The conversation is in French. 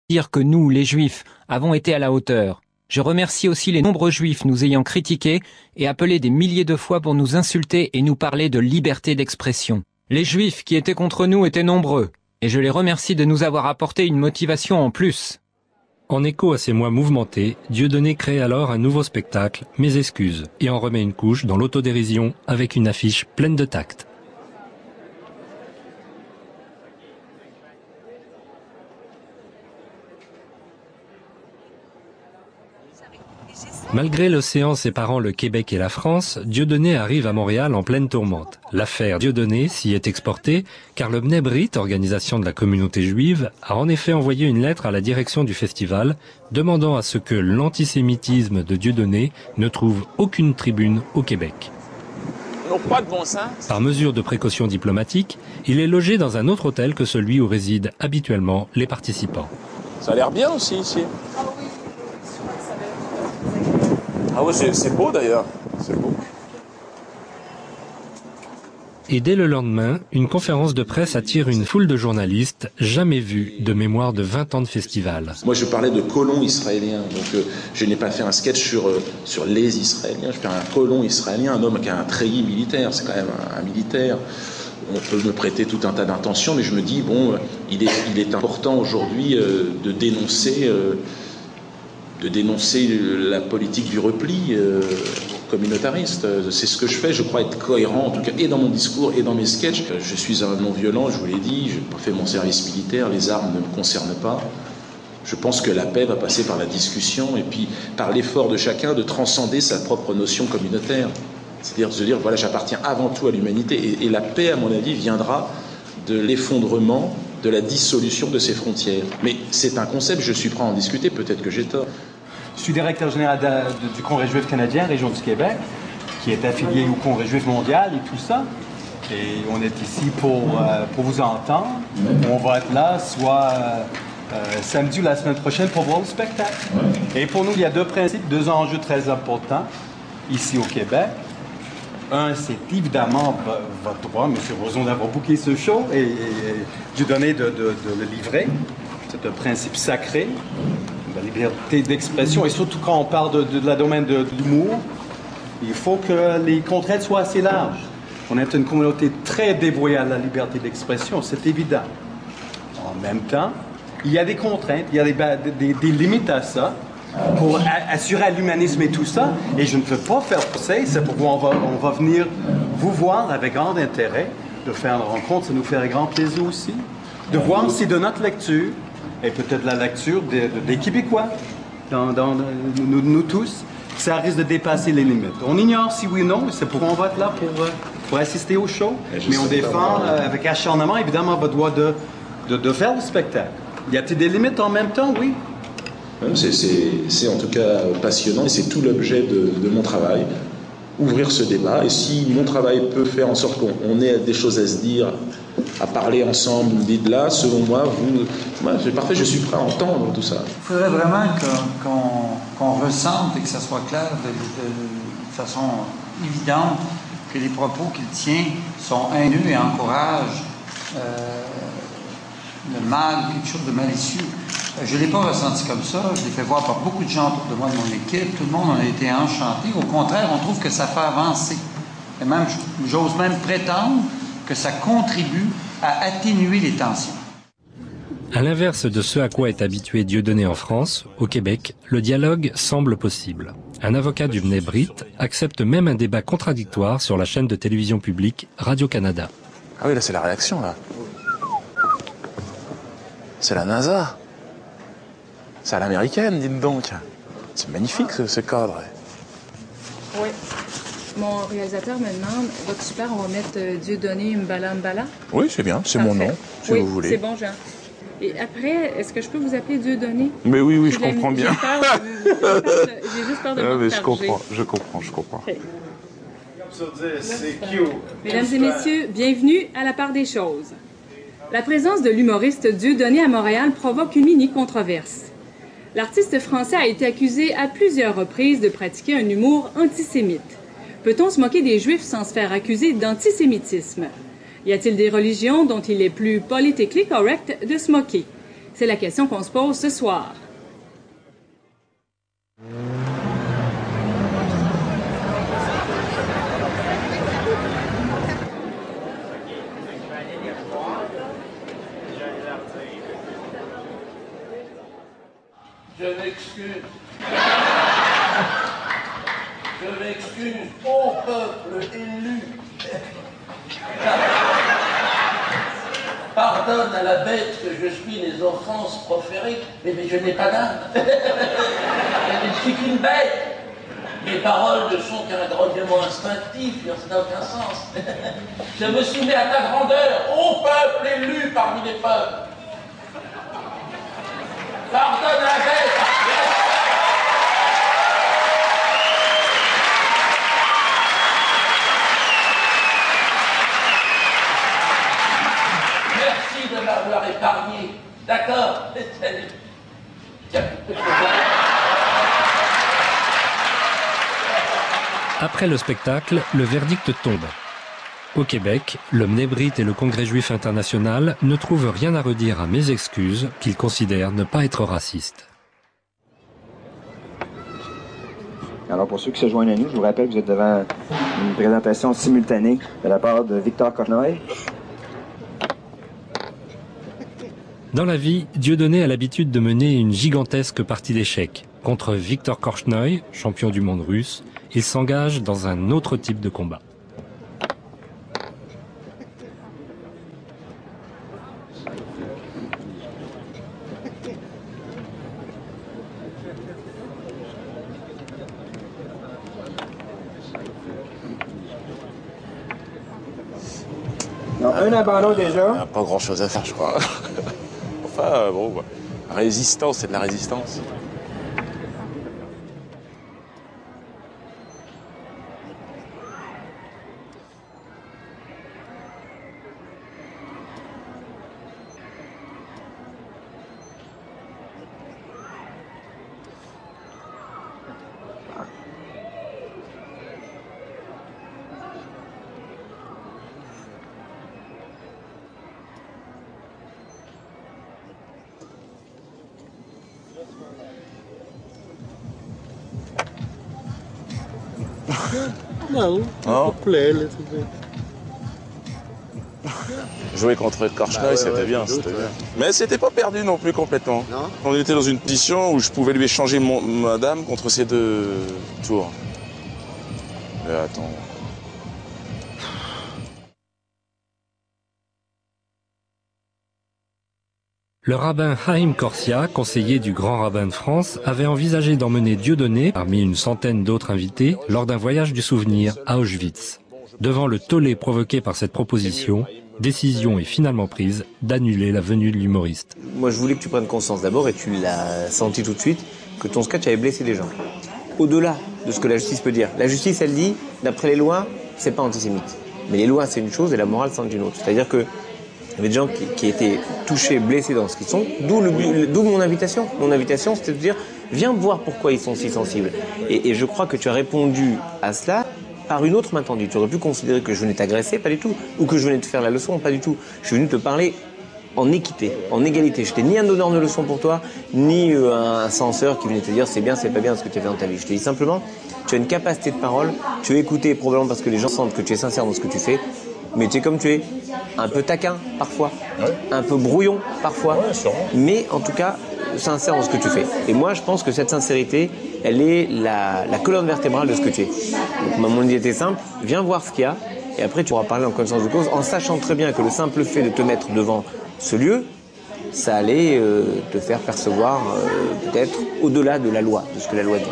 dire que nous, les Juifs, avons été à la hauteur. Je remercie aussi les nombreux Juifs nous ayant critiqués et appelés des milliers de fois pour nous insulter et nous parler de liberté d'expression. Les Juifs qui étaient contre nous étaient nombreux, et je les remercie de nous avoir apporté une motivation en plus. En écho à ces mois mouvementés, Dieudonné crée alors un nouveau spectacle, Mes excuses, et en remet une couche dans l'autodérision avec une affiche pleine de tact. Malgré l'océan séparant le Québec et la France, Dieudonné arrive à Montréal en pleine tourmente. L'affaire Dieudonné s'y est exportée car le Bnei Brit, organisation de la communauté juive, a en effet envoyé une lettre à la direction du festival demandant à ce que l'antisémitisme de Dieudonné ne trouve aucune tribune au Québec. Pas de bon sens. Par mesure de précaution diplomatique, il est logé dans un autre hôtel que celui où résident habituellement les participants. Ça a l'air bien aussi ici. Ah oui, c'est beau d'ailleurs, c'est beau. Et dès le lendemain, une conférence de presse attire une foule de journalistes jamais vus de mémoire de 20 ans de festival. Moi je parlais de colons israéliens, donc je n'ai pas fait un sketch sur les Israéliens, je fais un colon israélien, un homme qui a un treillis militaire, c'est quand même un militaire. On peut me prêter tout un tas d'intentions, mais je me dis, bon, il est important aujourd'hui de dénoncer la politique du repli communautariste. C'est ce que je fais, je crois être cohérent, en tout cas, et dans mon discours et dans mes sketchs. Je suis un non-violent, je vous l'ai dit, je n'ai pas fait mon service militaire, les armes ne me concernent pas. Je pense que la paix va passer par la discussion et puis par l'effort de chacun de transcender sa propre notion communautaire. C'est-à-dire de se dire, voilà, j'appartiens avant tout à l'humanité. Et la paix, à mon avis, viendra de l'effondrement, de la dissolution de ces frontières. Mais c'est un concept, je suis prêt à en discuter, peut-être que j'ai tort. Je suis directeur général du Congrès juif canadien, région du Québec, qui est affilié au Congrès juif mondial et tout ça. Et on est ici pour vous entendre. On va être là, soit samedi ou la semaine prochaine, pour voir le spectacle. Et pour nous, il y a deux principes, deux enjeux très importants ici au Québec. Un, c'est évidemment votre droit, M. Roson, d'avoir booké ce show et Dieudonné de le livrer. C'est un principe sacré, la liberté d'expression. Et surtout quand on parle de la domaine de l'humour, il faut que les contraintes soient assez larges. On est une communauté très dévouée à la liberté d'expression, c'est évident. En même temps, il y a des contraintes, il y a des limites à ça, pour assurer à l'humanisme et tout ça, et je ne veux pas faire passer, c'est pourquoi on va venir vous voir avec grand intérêt, de faire une rencontre, ça nous ferait grand plaisir aussi, de voir si de notre lecture, et peut-être la lecture des Québécois, nous tous, ça risque de dépasser les limites. On ignore si oui ou non, c'est pourquoi on va être là pour assister au show, mais on défend avec acharnement évidemment votre droit de faire le spectacle. Y a-t-il des limites en même temps? Oui. C'est en tout cas passionnant et c'est tout l'objet de mon travail, ouvrir ce débat. Et si mon travail peut faire en sorte qu'on ait des choses à se dire, à parler ensemble, dites là, selon moi, c'est parfait, je suis prêt à entendre tout ça. Il faudrait vraiment qu'on ressente et que ça soit clair de façon évidente que les propos qu'il tient sont haineux et encouragent le mal, quelque chose de malicieux. Je ne l'ai pas ressenti comme ça. Je l'ai fait voir par beaucoup de gens autour de moi, de mon équipe. Tout le monde en a été enchanté. Au contraire, on trouve que ça fait avancer. Et même, j'ose même prétendre que ça contribue à atténuer les tensions. À l'inverse de ce à quoi est habitué Dieudonné en France, au Québec, le dialogue semble possible. Un avocat du Bnei Brit accepte même un débat contradictoire sur la chaîne de télévision publique Radio-Canada. Ah oui, là, c'est la réaction, là. C'est la NASA. C'est à l'américaine, dites donc. C'est magnifique, ce cadre. Oui. Mon réalisateur me demande, votre super, on va mettre Dieudonné Mbala? Oui, c'est bien, c'est mon nom, si vous voulez. Oui, c'est bon, Jean. Et après, est-ce que je peux vous appeler Dieudonné? Mais oui, je comprends bien. J'ai juste peur de me mais je comprends. Okay. Mesdames et messieurs, bienvenue à la part des choses. La présence de l'humoriste Dieudonné à Montréal provoque une mini-controverse. L'artiste français a été accusé à plusieurs reprises de pratiquer un humour antisémite. Peut-on se moquer des Juifs sans se faire accuser d'antisémitisme? Y a-t-il des religions dont il est plus politiquement correct de se moquer? C'est la question qu'on se pose ce soir. Je m'excuse. Je m'excuse au peuple élu. Pardonne à la bête que je suis les offenses proférées, mais je n'ai pas d'âme. Je ne suis qu'une bête. Mes paroles ne sont qu'un grognement instinctif, ça n'a aucun sens. Je me soumets à ta grandeur, ô peuple élu parmi les peuples. Pardonne à la bête. Merci de m'avoir épargné. D'accord. Après le spectacle, le verdict tombe. Au Québec, le Mnébrite et le Congrès juif international ne trouvent rien à redire à mes excuses, qu'ils considèrent ne pas être racistes. Alors pour ceux qui se joignent à nous, je vous rappelle que vous êtes devant une présentation simultanée de la part de Victor Korchnoi. Dans la vie, Dieudonné a l'habitude de mener une gigantesque partie d'échecs. Contre Victor Korchnoi, champion du monde russe, il s'engage dans un autre type de combat. Non, un abandon déjà. Pas grand chose à faire, je crois. Enfin, bon, bah, résistance, c'est de la résistance. Non, Non. plaît, Jouer contre Korchnoi, c'était bien, c'était bien. Mais c'était pas perdu non plus complètement. Non. On était dans une position où je pouvais lui échanger ma dame contre ses deux tours. Mais attends. Le rabbin Chaim Korsia, conseiller du grand rabbin de France, avait envisagé d'emmener Dieudonné, parmi une centaine d'autres invités, lors d'un voyage du souvenir à Auschwitz. Devant le tollé provoqué par cette proposition, décision est finalement prise d'annuler la venue de l'humoriste. Moi, je voulais que tu prennes conscience d'abord, et tu l'as senti tout de suite, que ton sketch avait blessé des gens. Au-delà de ce que la justice peut dire. La justice, elle dit, d'après les lois, c'est pas antisémite. Mais les lois, c'est une chose, et la morale, c'en est une autre. C'est-à-dire que il y avait des gens qui étaient touchés, blessés dans ce qu'ils sont, d'où mon invitation. Mon invitation, c'était de dire, viens voir pourquoi ils sont si sensibles. Et je crois que tu as répondu à cela par une autre main tendue. Tu aurais pu considérer que je venais t'agresser, pas du tout. Ou que je venais te faire la leçon, pas du tout. Je suis venu te parler en équité, en égalité. Je n'étais ni un donneur de leçons pour toi, ni un censeur qui venait te dire c'est bien, c'est pas bien ce que tu as fait dans ta vie. Je te dis simplement, tu as une capacité de parole, tu es écouté probablement parce que les gens sentent que tu es sincère dans ce que tu fais. Mais tu es comme tu es, un peu taquin parfois, un peu brouillon parfois, mais en tout cas sincère dans ce que tu fais. Et moi je pense que cette sincérité, elle est la colonne vertébrale de ce que tu es. Donc mon idée était simple, viens voir ce qu'il y a, et après tu pourras parler en connaissance de cause, en sachant très bien que le simple fait de te mettre devant ce lieu, ça allait te faire percevoir peut-être au-delà de la loi, de ce que la loi dit.